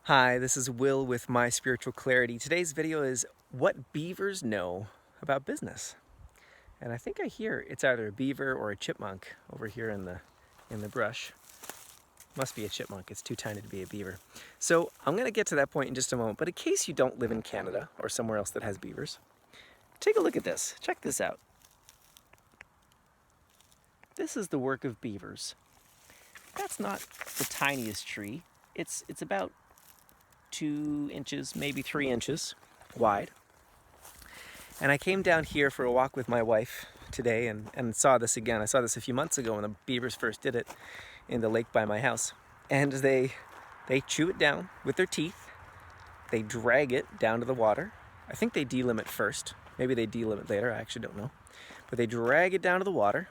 Hi, this is Will with My Spiritual Clarity. Today's video is what beavers know about business. And I think I hear it's either a beaver or a chipmunk over here in the brush. Must be a chipmunk, it's too tiny to be a beaver. So I'm gonna get to that point in just a moment, but in case you don't live in Canada or somewhere else that has beavers, take a look at this, check this out. This is the work of beavers. That's not the tiniest tree. It's about 2 inches, maybe 3 inches wide. And I came down here for a walk with my wife today and saw this again. I saw this a few months ago when the beavers first did it in the lake by my house. And they chew it down with their teeth. They drag it down to the water. I think they delimb it first. Maybe they delimb it later, I actually don't know. But they drag it down to the water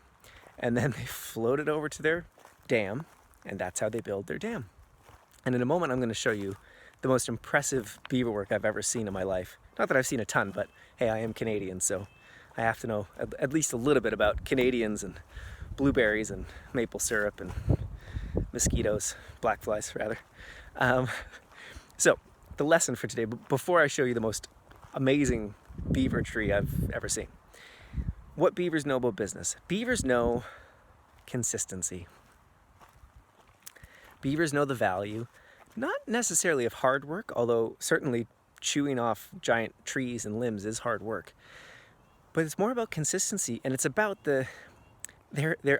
and then they float it over to their dam, and that's how they build their dam. And in a moment I'm going to show you the most impressive beaver work I've ever seen in my life. Not that I've seen a ton, but hey, I am Canadian, so I have to know at least a little bit about Canadians and blueberries and maple syrup and mosquitoes, black flies rather. So the lesson for today, before I show you the most amazing beaver tree I've ever seen. What beavers know about business? Beavers know consistency. Beavers know the value, not necessarily of hard work, although certainly chewing off giant trees and limbs is hard work. But it's more about consistency, and it's about their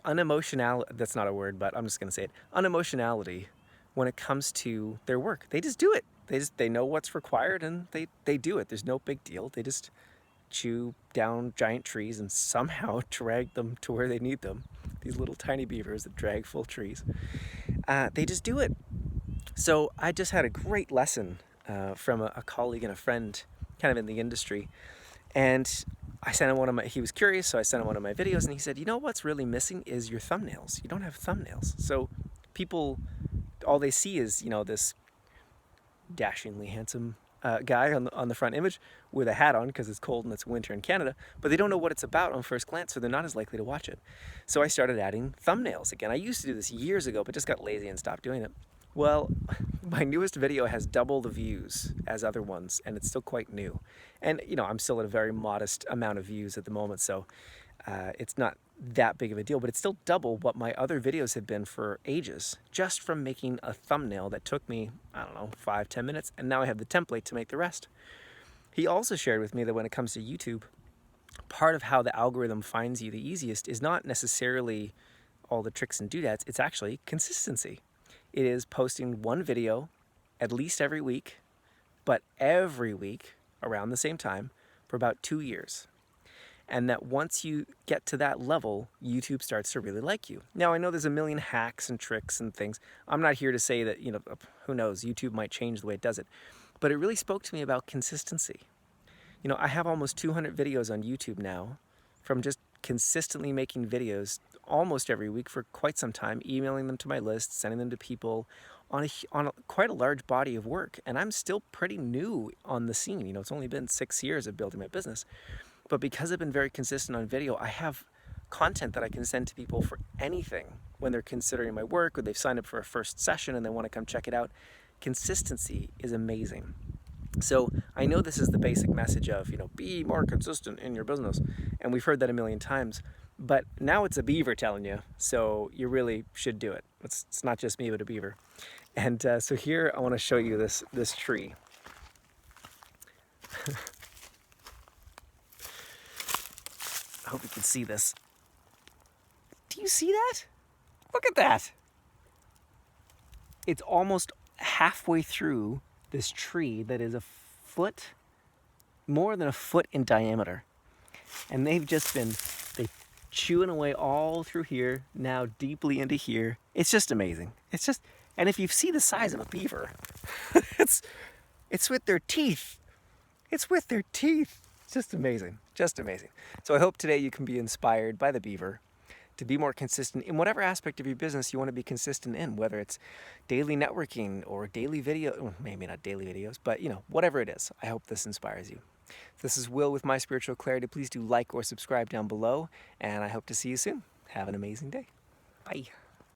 unemotional, that's not a word, but I'm just gonna say it, unemotionality when it comes to their work. They just do it. They know what's required and they do it. There's no big deal. They just chew down giant trees and somehow drag them to where they need them. These little tiny beavers that drag full trees. They just do it. So I just had a great lesson from a colleague and a friend kind of in the industry. And I sent him he was curious, so I sent him one of my videos and he said, you know what's really missing is your thumbnails. You don't have thumbnails. So people, all they see is, this dashingly handsome guy on the front image with a hat on because it's cold and it's winter in Canada, but they don't know what it's about on first glance, so they're not as likely to watch it. So I started adding thumbnails again. I used to do this years ago, but just got lazy and stopped doing it. Well, my newest video has double the views as other ones, and it's still quite new. And, I'm still at a very modest amount of views at the moment, so it's not that big of a deal, but it's still double what my other videos have been for ages, just from making a thumbnail that took me, 5-10 minutes, and now I have the template to make the rest. He also shared with me that when it comes to YouTube, part of how the algorithm finds you the easiest is not necessarily all the tricks and doodads, it's actually consistency. It is posting one video at least every week, but every week around the same time for about 2 years. And that once you get to that level, YouTube starts to really like you. Now, I know there's a million hacks and tricks and things. I'm not here to say that, who knows, YouTube might change the way it does it. But it really spoke to me about consistency. I have almost 200 videos on YouTube now from just consistently making videos almost every week for quite some time, emailing them to my list, sending them to people on quite a large body of work. And I'm still pretty new on the scene. It's only been 6 years of building my business. But because I've been very consistent on video, I have content that I can send to people for anything when they're considering my work or they've signed up for a first session and they want to come check it out. Consistency is amazing. So I know this is the basic message of, be more consistent in your business. And we've heard that a million times, but now it's a beaver telling you, so you really should do it. It's not just me, but a beaver. And so here I want to show you this tree. I hope you can see this. Do you see that? Look at that. It's almost halfway through this tree that is more than a foot in diameter. And they've chewing away all through here, now deeply into here. It's just amazing. And if you see the size of a beaver, it's with their teeth. It's with their teeth. It's just amazing, just amazing. So I hope today you can be inspired by the beaver to be more consistent in whatever aspect of your business you want to be consistent in, whether it's daily networking or daily video, well, maybe not daily videos, but whatever it is. I hope this inspires you. This is Will with My Spiritual Clarity. Please do like or subscribe down below, and I hope to see you soon. Have an amazing day. Bye.